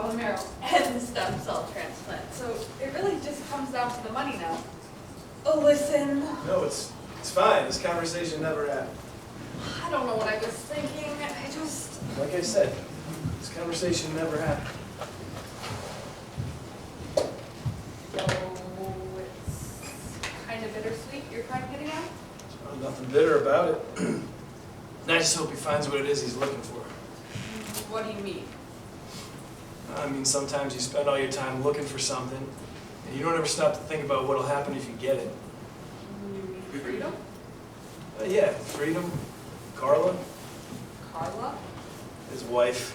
bone marrow and stem cell transplant. So it really just comes down to the money now. Oh, listen. No, it's fine. This conversation never happened. I don't know what I was thinking. I just... Like I said, this conversation never happened. So it's kind of bittersweet you're kind of getting at? There's nothing bitter about it. And I just hope he finds what it is he's looking for. What do you mean? I mean, sometimes you spend all your time looking for something, and you don't ever stop to think about what'll happen if you get it. You mean freedom? Yeah, freedom. Carla, Carla? his wife.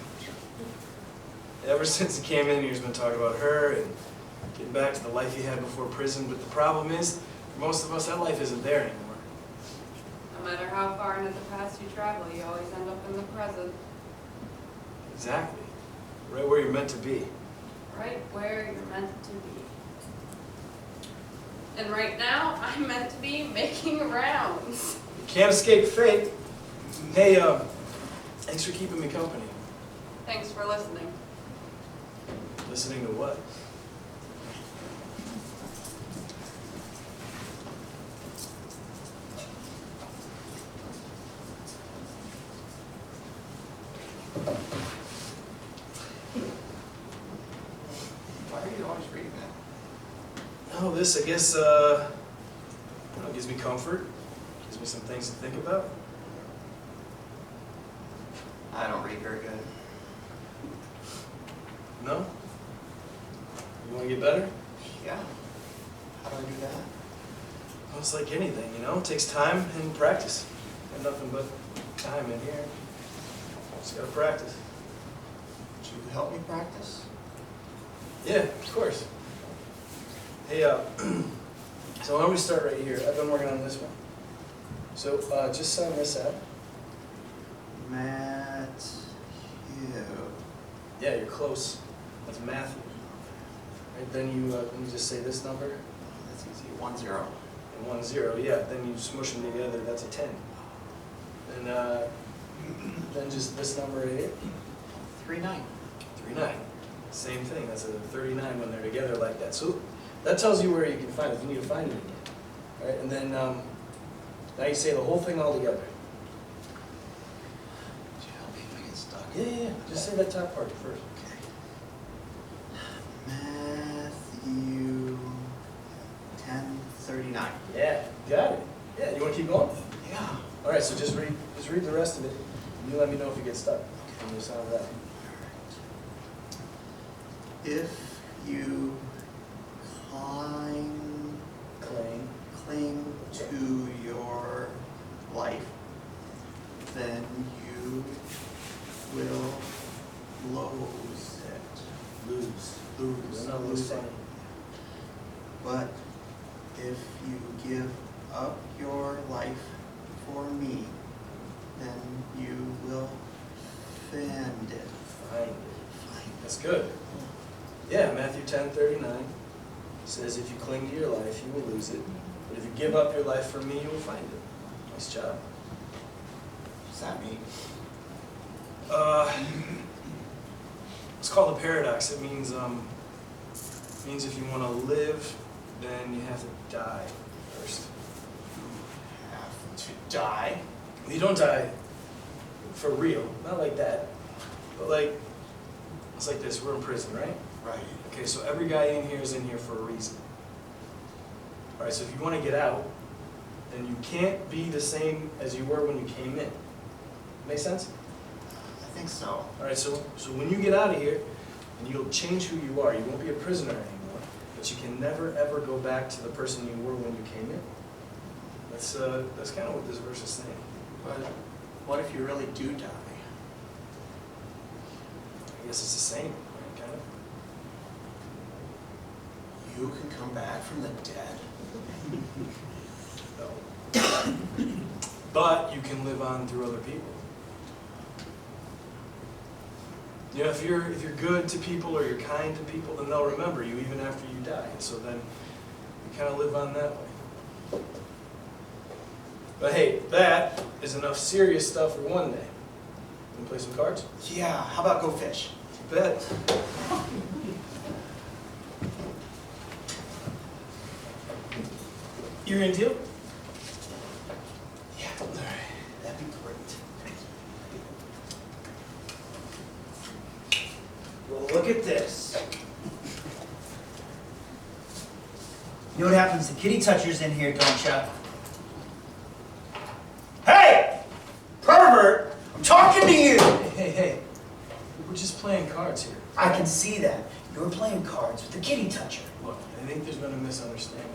Ever since he came in, he's been talking about her and getting back to the life he had before prison. But the problem is, for most of us, that life isn't there anymore. No matter how far into the past you travel, you always end up in the present. Exactly. Right where you're meant to be. Right where you're meant to be. And right now, I'm meant to be making rounds. You can't escape fate. Hey, thanks for keeping me company. Thanks for listening. Listening to what? Why are you always reading that? Oh, this, I guess, gives me comfort. Gives me some things to think about. I don't read very good. No? You want to get better? Yeah. How do I do that? Well, it's like anything, you know? It takes time and practice. And nothing but time in here. Just gotta practice. Would you help me practice? Yeah, of course. Hey, so why don't we start right here? I've been working on this one. So, just sign this out. Matthew. Yeah, you're close. That's Matthew. Right, then you just say this number. That's easy. 10. And 10, yeah. Then you smush them together, that's a 10. And then just this number right here. 39. 39. Same thing, that's a 39 when they're together like that. So that tells you where you can find it, if you need to find it again. All right, and then now you say the whole thing all together. Would you help me if I get stuck? Yeah. Just say that top part first. Matthew 10:39. Yeah, got it. Yeah, you want to keep going? Yeah. All right, so just read the rest of it. And you let me know if you get stuck. And you'll sound that. If you cling to your life, then you will lose it. Lose. Lose Lose it. funny. But if you give up your life for me, then you will find it. Find it. That's good. Yeah, Matthew 10:39 says, if you cling to your life, you will lose it. But if you give up your life for me, you will find it. Nice job. What does that mean? It's called a paradox. It means if you want to live, then you have to die first. You have to die. You don't die for real, not like that, but like, it's like this, we're in prison, right? Right. Okay, so every guy in here is in here for a reason. All right, so if you want to get out, then you can't be the same as you were when you came in. Make sense? I think so. All right, so when you get out of here, and you'll change who you are. You won't be a prisoner anymore, but you can never ever go back to the person you were when you came in. That's kind of what this verse is saying. But what if you really do die? I guess it's the same, right, kind of. You can come back from the dead. No. But you can live on through other people. You know, if you're good to people or you're kind to people, then they'll remember you even after you die. And so then you kind of live on that way. But hey, that is enough serious stuff for one day. Want to play some cards? Yeah, how about go fish? Bet. You gonna deal? Yeah, all right. That'd be great. Well, look at this. You know what happens to kitty touchers in here, don't ya? Hey! Pervert! I'm talking to you! Hey. We're just playing cards here. I can see that. You're playing cards with the kitty toucher. Look, I think there's been a misunderstanding.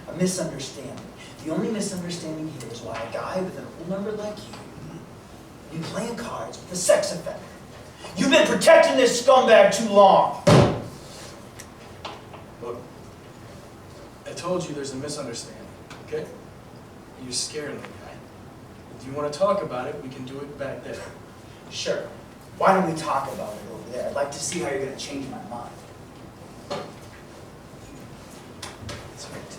A misunderstanding. The only misunderstanding here is why a guy with an old number like you be playing cards with a sex offender. You've been protecting this scumbag too long. Look, I told you there's a misunderstanding, okay? You're scaring the guy. If you want to talk about it, we can do it back there. Sure. Why don't we talk about it over there? I'd like to see how you're going to change my mind. That's right.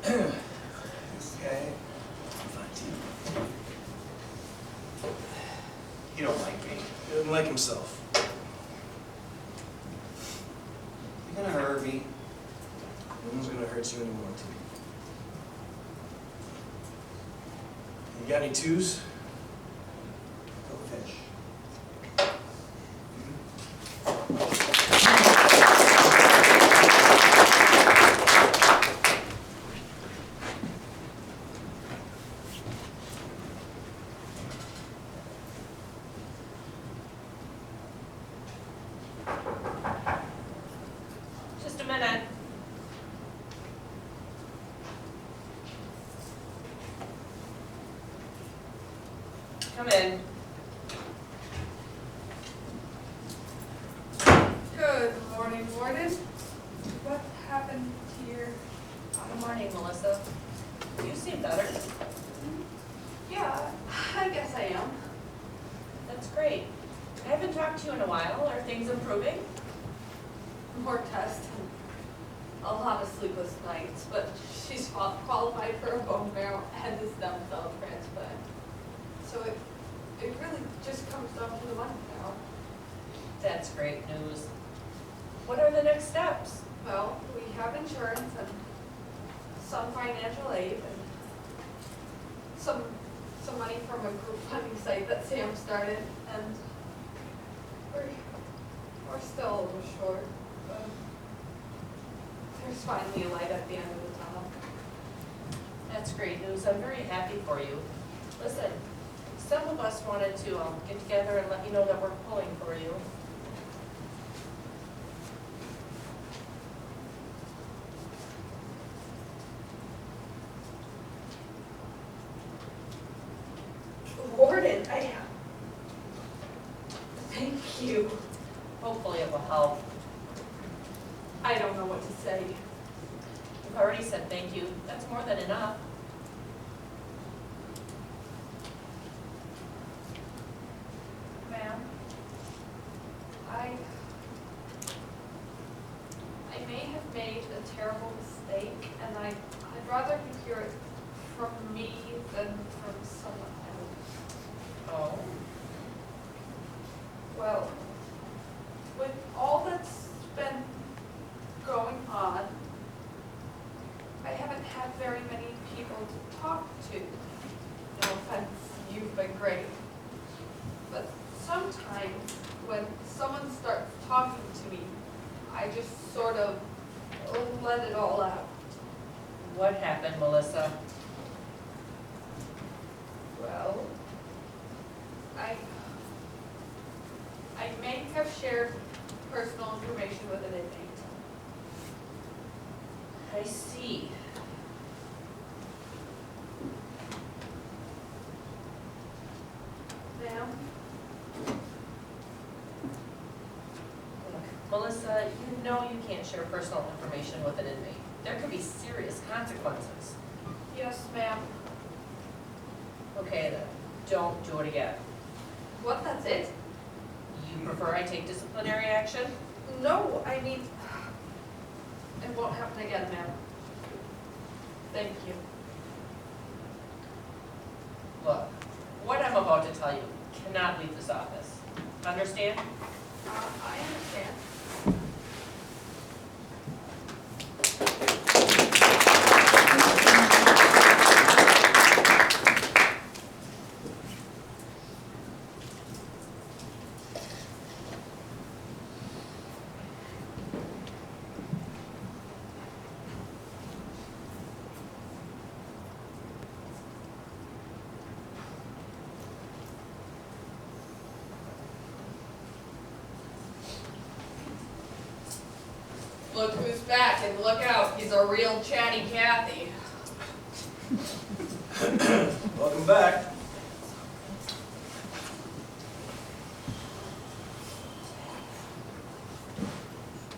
Okay. You don't like me. He doesn't like himself. You're going to hurt me. No one's gonna hurt you anymore, too. You got any twos? Go fish. Just a minute. Come in. Good morning, Warden. What happened to your... Good morning, Melissa. You seem better. Yeah, I guess I am. That's great. I haven't talked to you in a while. Are things improving? More tests and a lot of sleepless nights, but she's qualified for a bone marrow and a stem cell transplant. So it really just comes down to the money now. That's great news. What are the next steps? Well, we have insurance and some financial aid and some money from a group funding site that Sam started, and we're still a little short, but there's finally a light at the end of the tunnel. That's great news. I'm very happy for you. Listen, some of us wanted to get together and let you know that we're pulling for you. Warden, thank you. Hopefully it will help. I don't know what to say. You've already said thank you. That's more than enough. Ma'am, I may have made a terrible mistake, and I'd rather you hear it from me than from someone else. Oh. Well, with all that's been going on, I haven't had very many people to talk to. No offense, you've been great. But sometimes when someone starts talking to me, I just sort of let it all out. What happened, Melissa? Well, I may have shared personal information with an inmate. I see. Ma'am, No, you can't share personal information with an inmate. There could be serious consequences. Yes, ma'am. Okay then, don't do it again. What, that's it? You prefer I take disciplinary action? No, I mean, it won't happen again, ma'am. Thank you. Look, what I'm about to tell you cannot leave this office. Understand? I understand. Look who's back, and look out, he's a real chatty Cathy. Welcome back.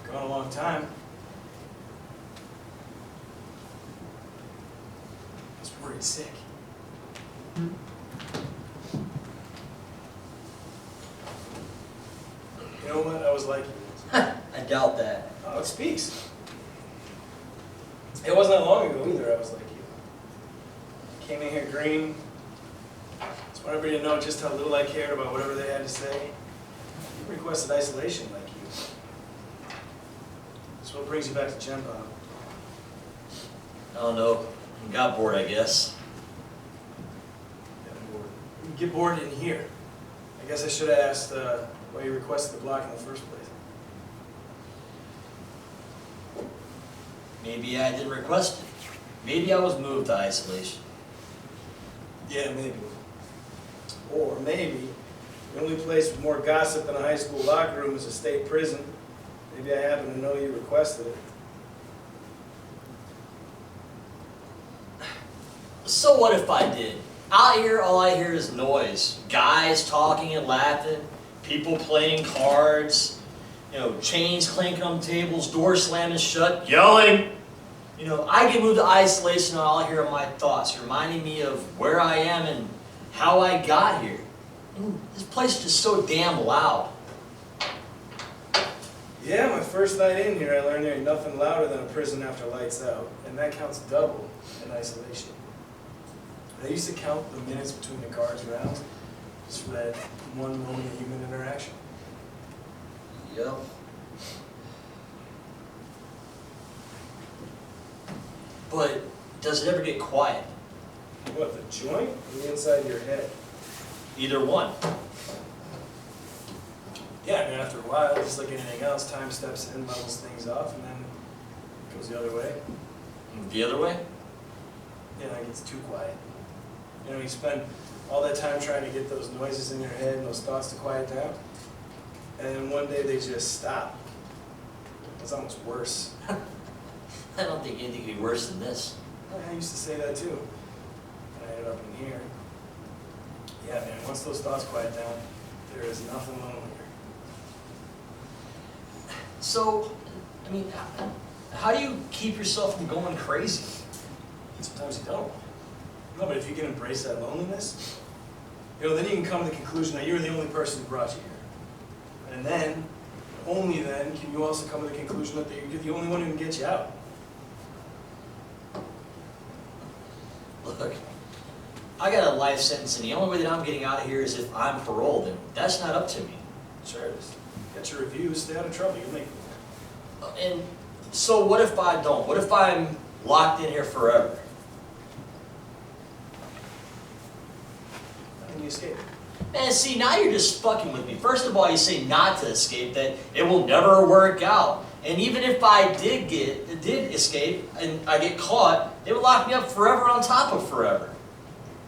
Gone a long time. I was worried sick. You know what? I was like you. I doubt that. Oh, it speaks. It wasn't that long ago either, I was like you. Came in here green. Just want everybody to know just how little I cared about whatever they had to say. You requested isolation like you. So what brings you back to Gen Pop? I don't know. Got bored, I guess. Got bored. You get bored in here. I guess I should have asked why you requested the block in the first place. Maybe I didn't request it. Maybe I was moved to isolation. Yeah, maybe. Or maybe the only place with more gossip than a high school locker room is a state prison. Maybe I happen to know you requested it. So what if I did? Out here, all I hear is noise. Guys talking and laughing, people playing cards, chains clanking on tables, doors slamming shut, yelling. I get moved to isolation and all I hear are my thoughts, reminding me of where I am and how I got here. And this place is just so damn loud. Yeah, my first night in here, I learned there ain't nothing louder than a prison after lights out, and that counts double in isolation. I used to count the minutes between the cards rounds just for that one moment of human interaction. Yep. But does it ever get quiet? What, the joint or the inside of your head? Either one. Yeah, I mean, after a while, just like anything else, time steps in, levels things off, and then it goes the other way. The other way? Yeah, it gets too quiet. You spend all that time trying to get those noises in your head and those thoughts to quiet down, and then one day they just stop. It's almost worse. I don't think anything could be worse than this. I used to say that too. And I ended up in here. Yeah, man, once those thoughts quiet down, there is nothing lonelier. So, how do you keep yourself from going crazy? Sometimes you don't. No, but if you can embrace that loneliness, then you can come to the conclusion that you're the only person who brought you here. And then, only then, can you also come to the conclusion that you're the only one who can get you out. Look, I got a life sentence, and the only way that I'm getting out of here is if I'm paroled, and that's not up to me. Sure it is. Get your reviews, stay out of trouble, you'll make it. And so what if I don't? What if I'm locked in here forever? How can you escape? Man, see, now you're just fucking with me. First of all, you say not to escape, that it will never work out. And even if I did escape and I get caught, they would lock me up forever on top of forever.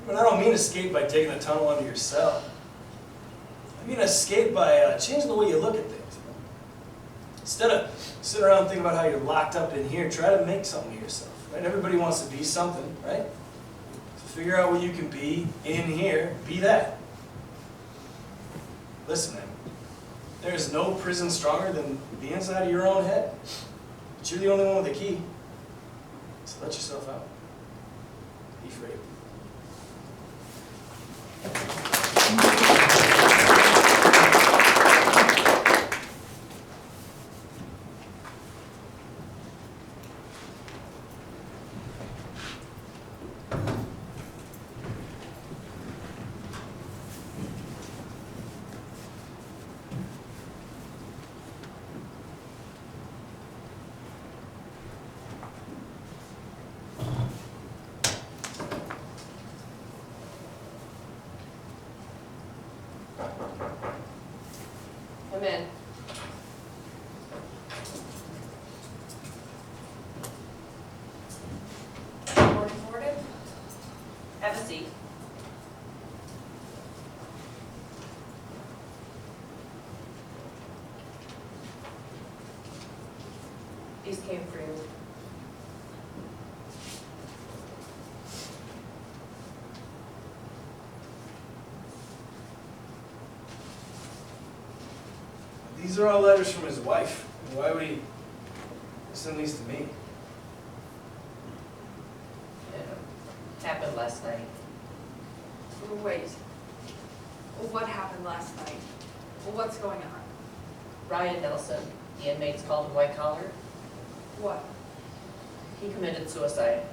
But I don't mean escape by taking a tunnel under your cell. I mean escape by changing the way you look at things. Instead of sitting around thinking about how you're locked up in here, try to make something of yourself. Right? Everybody wants to be something, right? So figure out what you can be in here, be that. Listen, man, There's no prison stronger than the inside of your own head. But you're the only one with the key. So let yourself out. Be free. Come in. Board recorded? Have a seat. These came for you. These are all letters from his wife. Why would he send these to me? It happened last night. Wait. What happened last night? What's going on? Ryan Nelson, the inmate's called him white collar. What? He committed suicide.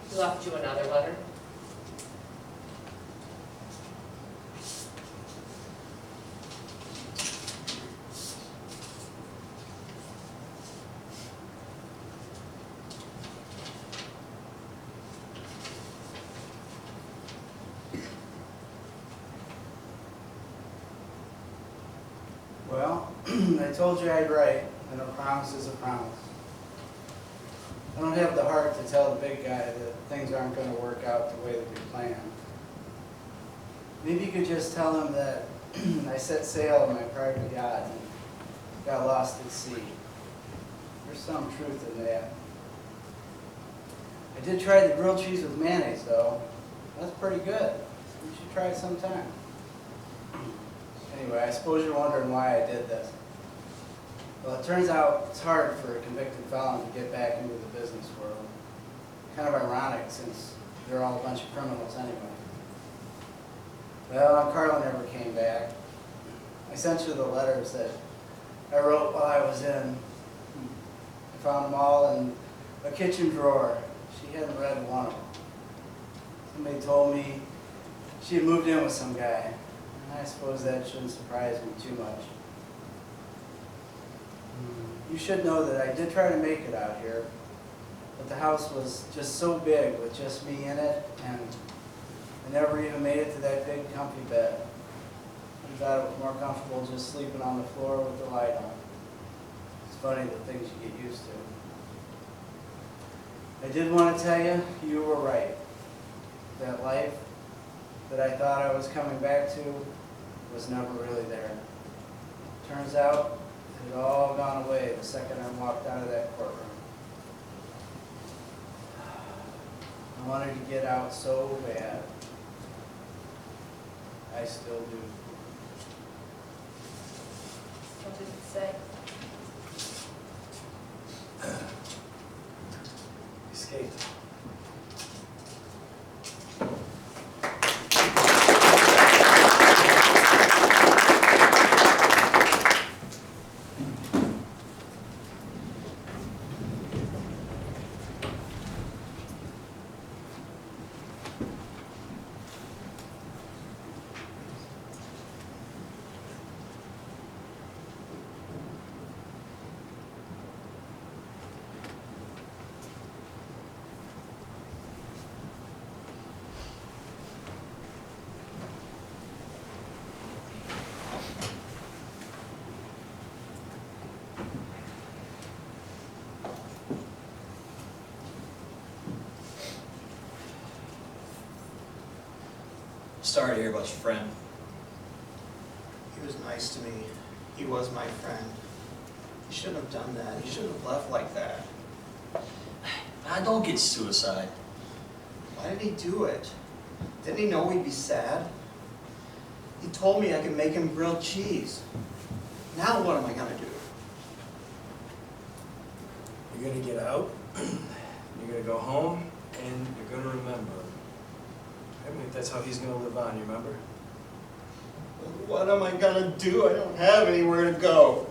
He left you another letter. Well, I told you I'd write, and a promise is a promise. I don't have the heart to tell the big guy that things aren't going to work out the way that we planned. Maybe you could just tell him that I set sail on my private yacht and got lost at sea. There's some truth in that. I did try the grilled cheese with mayonnaise, though. That's pretty good. You should try it sometime. Anyway, I suppose you're wondering why I did this. Well, it turns out it's hard for a convicted felon to get back into the business world. Kind of ironic since they're all a bunch of criminals anyway. Well, Carla never came back. I sent you the letters that I wrote while I was in. I found them all in a kitchen drawer. She hadn't read one of them. Somebody told me she had moved in with some guy. I suppose that shouldn't surprise me too much. You should know that I did try to make it out here, but the house was just so big with just me in it, and I never even made it to that big comfy bed. I thought it was more comfortable just sleeping on the floor with the light on. It's funny the things you get used to. I did want to tell you, you were right. That life that I thought I was coming back to was never really there. Turns out it had all gone away the second I walked out of that courtroom. I wanted to get out so bad. I still do. What did it say? Escaped. Sorry to hear about your friend. He was nice to me. He was my friend. He shouldn't have done that. He shouldn't have left like that. Don't get suicide. Why did he do it? Didn't he know we'd be sad? He told me I could make him grilled cheese. Now what am I gonna do? You're gonna get out, you're gonna go home, and you're gonna remember him. I mean, that's how he's gonna live on, you remember? What am I gonna do? I don't have anywhere to go.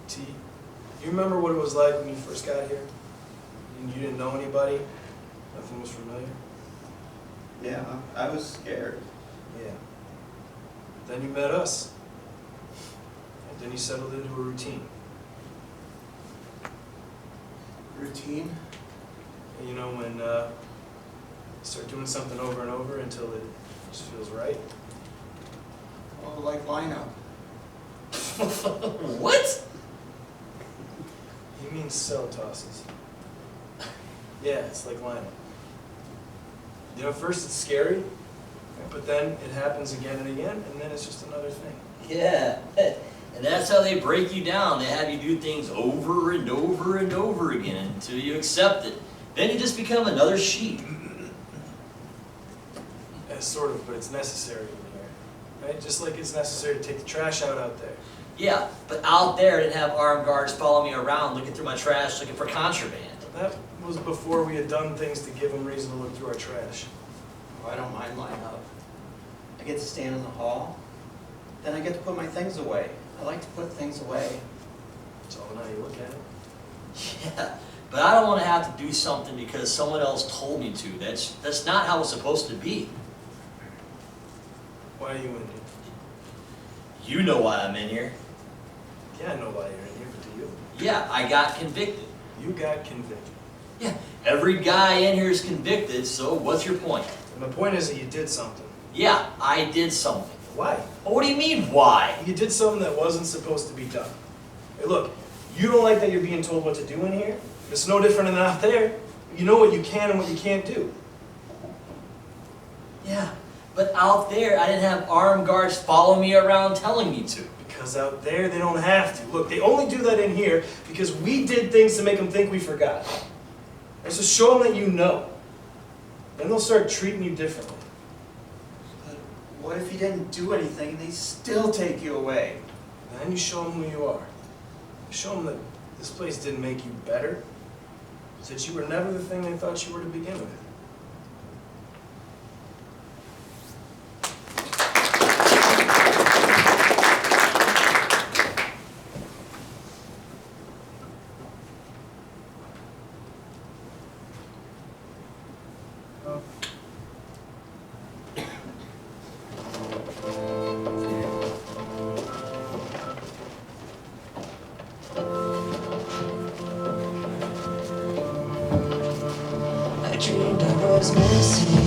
T, you remember what it was like when you first got here? And you didn't know anybody? Nothing was familiar? Yeah, I was scared. Yeah. Then you met us. And then you settled into a routine. Routine? And you know, when you start doing something over and over until it just feels right. Oh, like lineup. What? He means cell tosses. Yeah, it's like lineup. You know, first it's scary, but then it happens again and again, and then it's just another thing. Yeah. And that's how they break you down. They have you do things over and over and over again until you accept it. Then you just become another sheep. Yeah, sort of, but it's necessary in here. Right? Just like it's necessary to take the trash out there. Yeah, but out there I didn't have armed guards follow me around looking through my trash looking for contraband. That was before we had done things to give them reason to look through our trash. Oh, I don't mind lineup. I get to stand in the hall. Then I get to put my things away. I like to put things away. It's all in how you look at it. Yeah, but I don't want to have to do something because someone else told me to. That's not how it's supposed to be. Why are you in here? You know why I'm in here. Yeah, I know why you're in here, but do you? Yeah, I got convicted. You got convicted. Yeah, every guy in here is convicted, so what's your point? And the point is that you did something. Yeah, I did something. Why? Oh, what do you mean, why? You did something that wasn't supposed to be done. Hey, look, you don't like that you're being told what to do in here. It's no different than out there. You know what you can and what you can't do. Yeah, but out there, I didn't have armed guards follow me around telling me to. Because out there, they don't have to. Look, they only do that in here because we did things to make them think we forgot. And so show them that you know. Then they'll start treating you differently. But what if you didn't do anything and they still take you away? And then you show them who you are. Show them that this place didn't make you better. It's that you were never the thing they thought you were to begin with. I dreamed I was missing